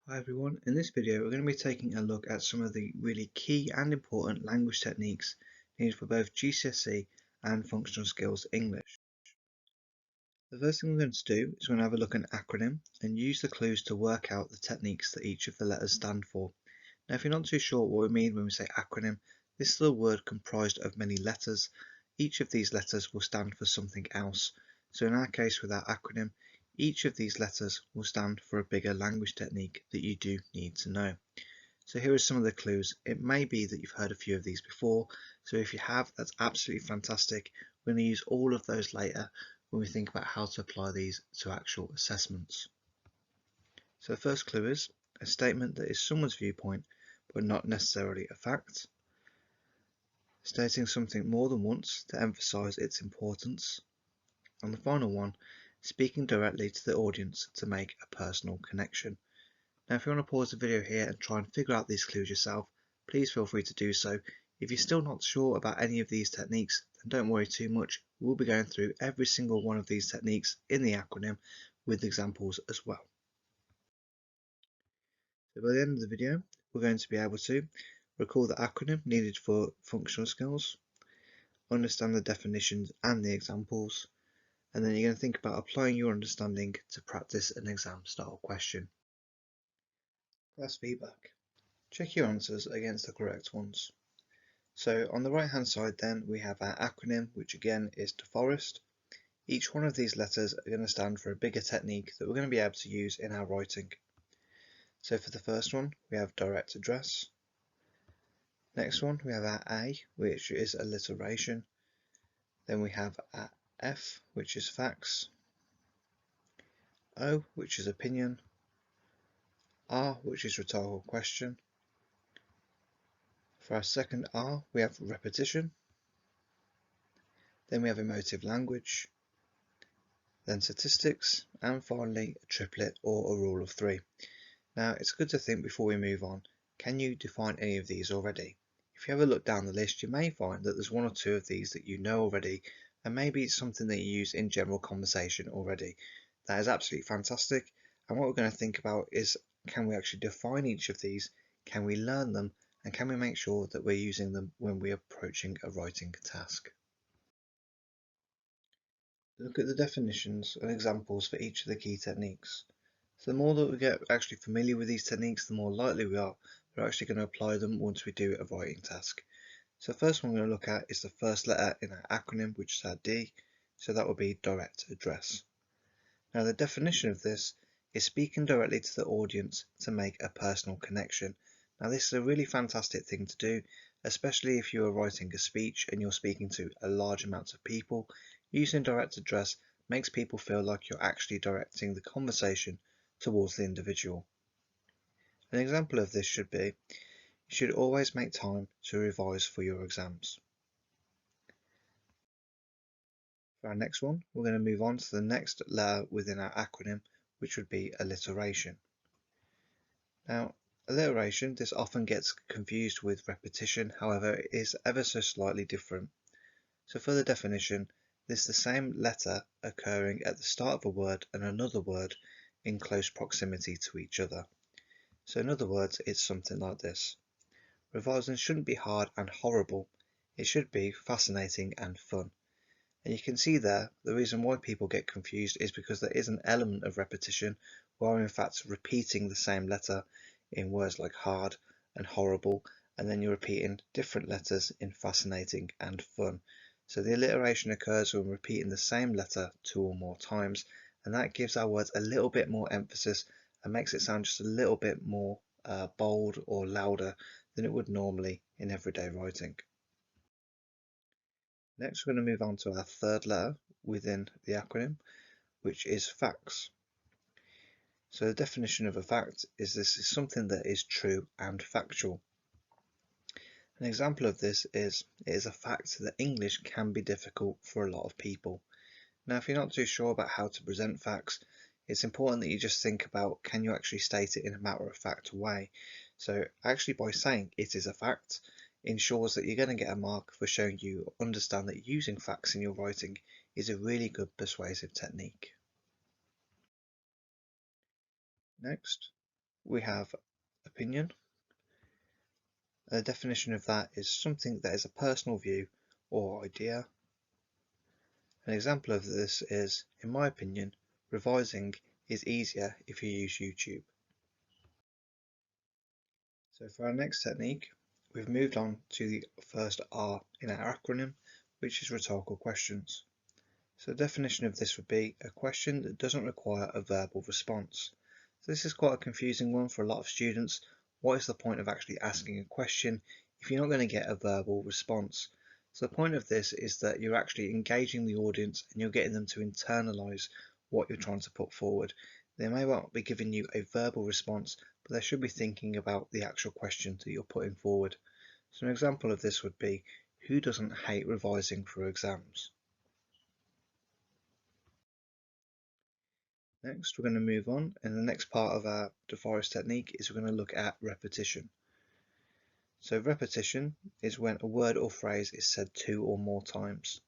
Hi everyone, in this video we're going to be taking a look at some of the really key and important language techniques needed for both GCSE and Functional Skills English. The first thing we're going to do is we're going to have a look at an acronym and use the clues to work out the techniques that each of the letters stand for. Now if you're not too sure what we mean when we say acronym, this is a word comprised of many letters. Each of these letters will stand for something else. So in our case with our acronym, each of these letters will stand for a bigger language technique that you do need to know. So here are some of the clues. It may be that you've heard a few of these before, so if you have, that's absolutely fantastic. We're going to use all of those later when we think about how to apply these to actual assessments. So the first clue is a statement that is someone's viewpoint but not necessarily a fact, stating something more than once to emphasize its importance, and the final one, speaking directly to the audience to make a personal connection. Now if you want to pause the video here and try and figure out these clues yourself, please feel free to do so. If you're still not sure about any of these techniques, then don't worry too much. We'll be going through every single one of these techniques in the acronym with examples as well. So by the end of the video, we're going to be able to recall the acronym needed for functional skills, understand the definitions and the examples, and then you're going to think about applying your understanding to practice an exam style question. Class feedback. Check your answers against the correct ones. So on the right hand side then we have our acronym, which again is DeForest. Each one of these letters are going to stand for a bigger technique that we're going to be able to use in our writing. So for the first one we have direct address. Next one we have our A, which is alliteration. Then we have our F, which is facts. O, which is opinion. R, which is rhetorical question. For our second R we have repetition. Then we have emotive language. Then statistics, and finally a triplet or a rule of three. Now it's good to think before we move on, can you define any of these already? If you have a look down the list, you may find that there's one or two of these that you know already, and maybe it's something that you use in general conversation already. That is absolutely fantastic, and what we're going to think about is, can we actually define each of these, can we learn them, and can we make sure that we're using them when we're approaching a writing task? Look at the definitions and examples for each of the key techniques. So the more that we get actually familiar with these techniques, the more likely we are we're actually going to apply them once we do a writing task. So the first one we're going to look at is the first letter in our acronym, which is our D, so that would be direct address. Now the definition of this is speaking directly to the audience to make a personal connection. Now this is a really fantastic thing to do, especially if you are writing a speech and you're speaking to a large amount of people. Using direct address makes people feel like you're actually directing the conversation towards the individual. An example of this should be, you should always make time to revise for your exams. For our next one, we're going to move on to the next letter within our acronym, which would be alliteration. Now, alliteration, this often gets confused with repetition, however, it is ever so slightly different. So for the definition, this is the same letter occurring at the start of a word and another word in close proximity to each other. So in other words, it's something like this. Revising shouldn't be hard and horrible, it should be fascinating and fun. And you can see there, the reason why people get confused is because there is an element of repetition, where in fact repeating the same letter in words like hard and horrible, and then you're repeating different letters in fascinating and fun. So the alliteration occurs when repeating the same letter two or more times, and that gives our words a little bit more emphasis and makes it sound just a little bit more bold or louder than it would normally in everyday writing. Next, we're going to move on to our third letter within the acronym, which is facts. So the definition of a fact is this is something that is true and factual. An example of this is, it is a fact that English can be difficult for a lot of people. Now, if you're not too sure about how to present facts, it's important that you just think about, can you actually state it in a matter-of-fact way? So actually by saying it is a fact ensures that you're going to get a mark for showing you understand that using facts in your writing is a really good persuasive technique. Next, we have opinion. A definition of that is something that is a personal view or idea. An example of this is, in my opinion, revising is easier if you use YouTube. So for our next technique, we've moved on to the first R in our acronym, which is rhetorical questions. So the definition of this would be a question that doesn't require a verbal response. So this is quite a confusing one for a lot of students. What is the point of actually asking a question if you're not going to get a verbal response? So the point of this is that you're actually engaging the audience and you're getting them to internalize what you're trying to put forward. They may not be giving you a verbal response, but they should be thinking about the actual question that you're putting forward. So an example of this would be, who doesn't hate revising for exams? Next, we're going to move on, and the next part of our DeForest technique is we're going to look at repetition. So repetition is when a word or phrase is said 2 or more times.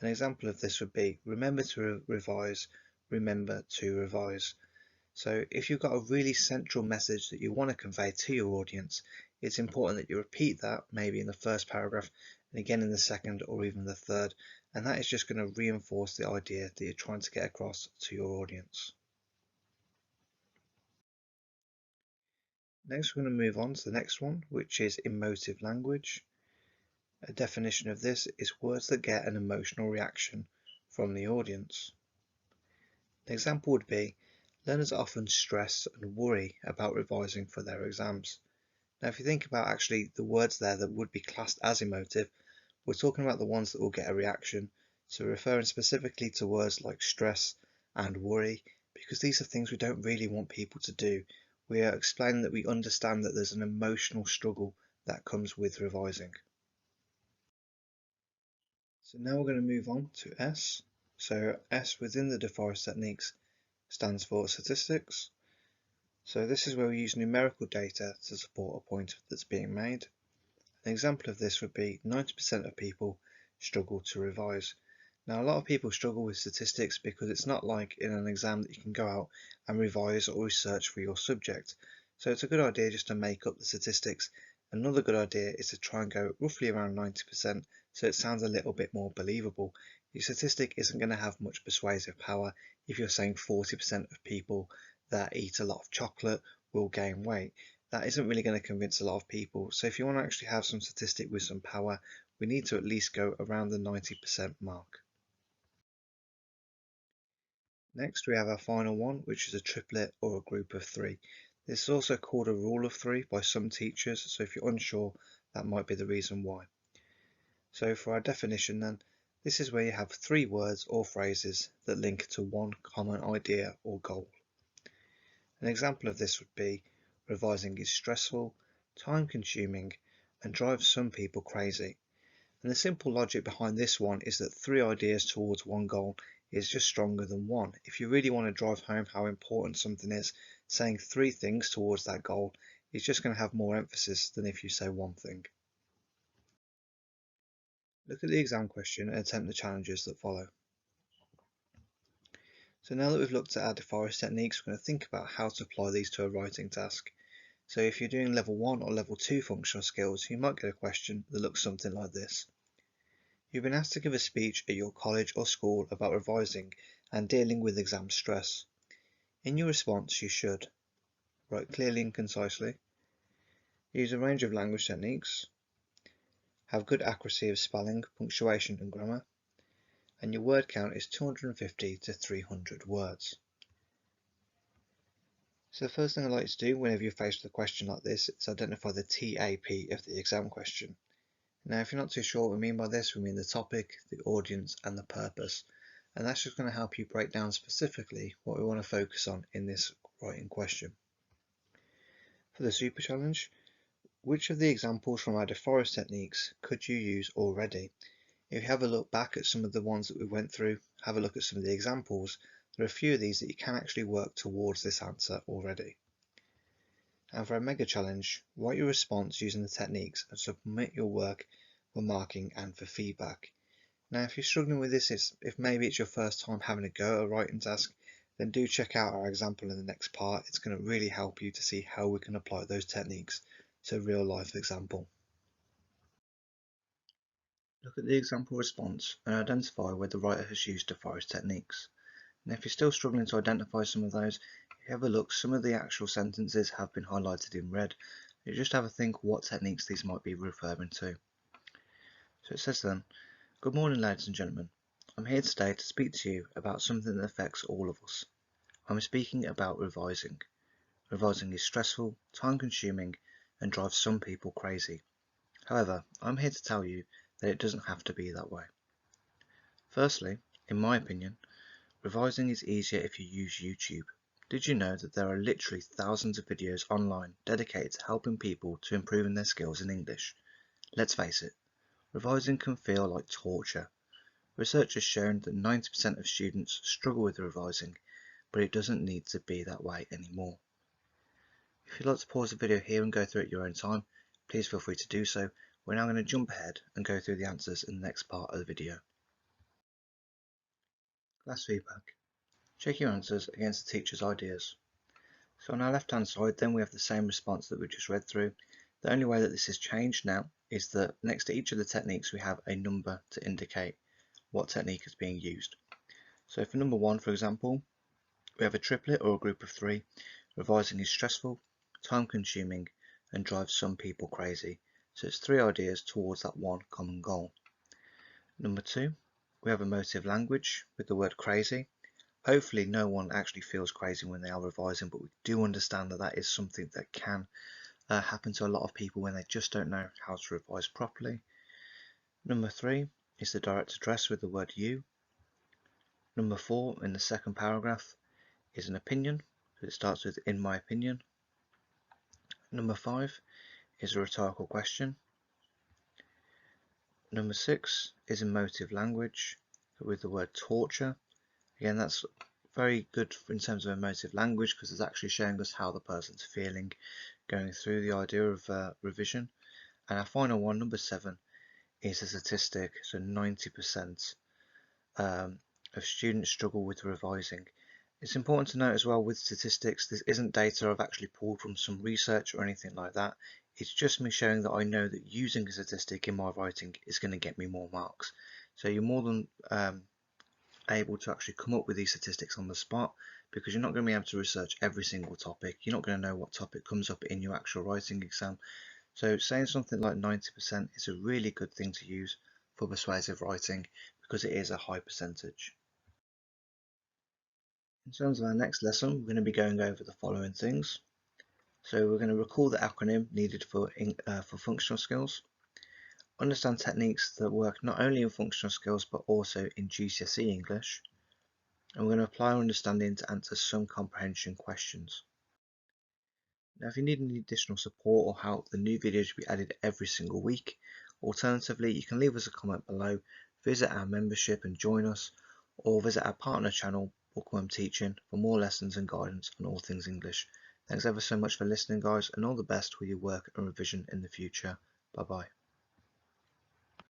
An example of this would be, remember to revise, remember to revise. So if you've got a really central message that you want to convey to your audience, it's important that you repeat that maybe in the first paragraph and again in the second or even the third, and that is just going to reinforce the idea that you're trying to get across to your audience. Next, we're going to move on to the next one, which is emotive language. A definition of this is words that get an emotional reaction from the audience. An example would be, learners often stress and worry about revising for their exams. Now, if you think about actually the words there that would be classed as emotive, we're talking about the ones that will get a reaction. So referring specifically to words like stress and worry, because these are things we don't really want people to do. We are explaining that we understand that there's an emotional struggle that comes with revising. So now we're going to move on to S. So S within the DeForest techniques stands for statistics. So this is where we use numerical data to support a point that's being made. An example of this would be 90% of people struggle to revise. Now, a lot of people struggle with statistics because it's not like in an exam that you can go out and revise or research for your subject. So it's a good idea just to make up the statistics. Another good idea is to try and go roughly around 90% so it sounds a little bit more believable. Your statistic isn't going to have much persuasive power if you're saying 40% of people that eat a lot of chocolate will gain weight. That isn't really going to convince a lot of people. So if you want to actually have some statistic with some power, we need to at least go around the 90% mark. Next, we have our final one, which is a triplet or a group of 3. This is also called a rule of 3 by some teachers, so if you're unsure, that might be the reason why. So for our definition then, this is where you have 3 words or phrases that link to one common idea or goal. An example of this would be, revising is stressful, time-consuming, and drives some people crazy. And the simple logic behind this one is that 3 ideas towards one goal is just stronger than one. If you really want to drive home how important something is, saying 3 things towards that goal is just going to have more emphasis than if you say one thing. Look at the exam question and attempt the challenges that follow. So now that we've looked at our DeForest techniques, we're going to think about how to apply these to a writing task. So if you're doing level 1 or level 2 functional skills, you might get a question that looks something like this. You've been asked to give a speech at your college or school about revising and dealing with exam stress. In your response, you should write clearly and concisely, use a range of language techniques, have good accuracy of spelling, punctuation and grammar, and your word count is 250 to 300 words. So the first thing I like to do whenever you're faced with a question like this is identify the TAP of the exam question. Now, if you're not too sure what we mean by this, we mean the topic, the audience, and the purpose. And that's just going to help you break down specifically what we want to focus on in this writing question. For the super challenge, which of the examples from our DeForest techniques could you use already? If you have a look back at some of the ones that we went through, have a look at some of the examples, there are a few of these that you can actually work towards this answer already. And for a mega challenge, write your response using the techniques and submit your work for marking and for feedback. Now, if you're struggling with this, if maybe it's your first time having a go at a writing task, then do check out our example in the next part. It's going to really help you to see how we can apply those techniques to a real life example. Look at the example response and identify where the writer has used the forest techniques. And if you're still struggling to identify some of those, if you have a look, some of the actual sentences have been highlighted in red. You just have a think what techniques these might be referring to. So it says then, good morning ladies and gentlemen. I'm here today to speak to you about something that affects all of us. I'm speaking about revising. Revising is stressful, time consuming, and drives some people crazy. However, I'm here to tell you that it doesn't have to be that way. Firstly, in my opinion, revising is easier if you use YouTube. Did you know that there are literally thousands of videos online dedicated to helping people to improving their skills in English? Let's face it, revising can feel like torture. Research has shown that 90% of students struggle with revising, but it doesn't need to be that way anymore. If you'd like to pause the video here and go through it at your own time, please feel free to do so. We're now going to jump ahead and go through the answers in the next part of the video. Class feedback. Check your answers against the teacher's ideas. So on our left hand side then we have the same response that we just read through. The only way that this has changed now is that next to each of the techniques we have a number to indicate what technique is being used. So for number 1, for example, we have a triplet or a group of 3. Revising is stressful, time consuming, and drives some people crazy. So it's 3 ideas towards that one common goal. Number 2, we have emotive language with the word crazy. Hopefully no one actually feels crazy when they are revising, but we do understand that that is something that can happen to a lot of people when they just don't know how to revise properly. Number 3 is the direct address with the word you. Number 4 in the second paragraph is an opinion. So it starts with in my opinion. Number 5 is a rhetorical question. Number 6 is emotive language with the word torture. Again, that's very good in terms of emotive language because it's actually showing us how the person's feeling going through the idea of revision. And our final one, number 7, is a statistic. So 90% of students struggle with revising. It's important to note as well with statistics, this isn't data I've actually pulled from some research or anything like that. It's just me showing that I know that using a statistic in my writing is going to get me more marks. So you're more than able to actually come up with these statistics on the spot because you're not going to be able to research every single topic. You're not going to know what topic comes up in your actual writing exam. So saying something like 90% is a really good thing to use for persuasive writing because it is a high percentage. In terms of our next lesson, we're going to be going over the following things. So we're going to recall the acronym needed for functional skills, understand techniques that work not only in functional skills but also in GCSE English, and we're going to apply our understanding to answer some comprehension questions. Now if you need any additional support or help, the new videos will be added every single week. Alternatively, you can leave us a comment below, visit our membership and join us, or visit our partner channel, Bookworm Teaching, for more lessons and guidance on all things English. Thanks ever so much for listening guys, and all the best with your work and revision in the future. Bye bye.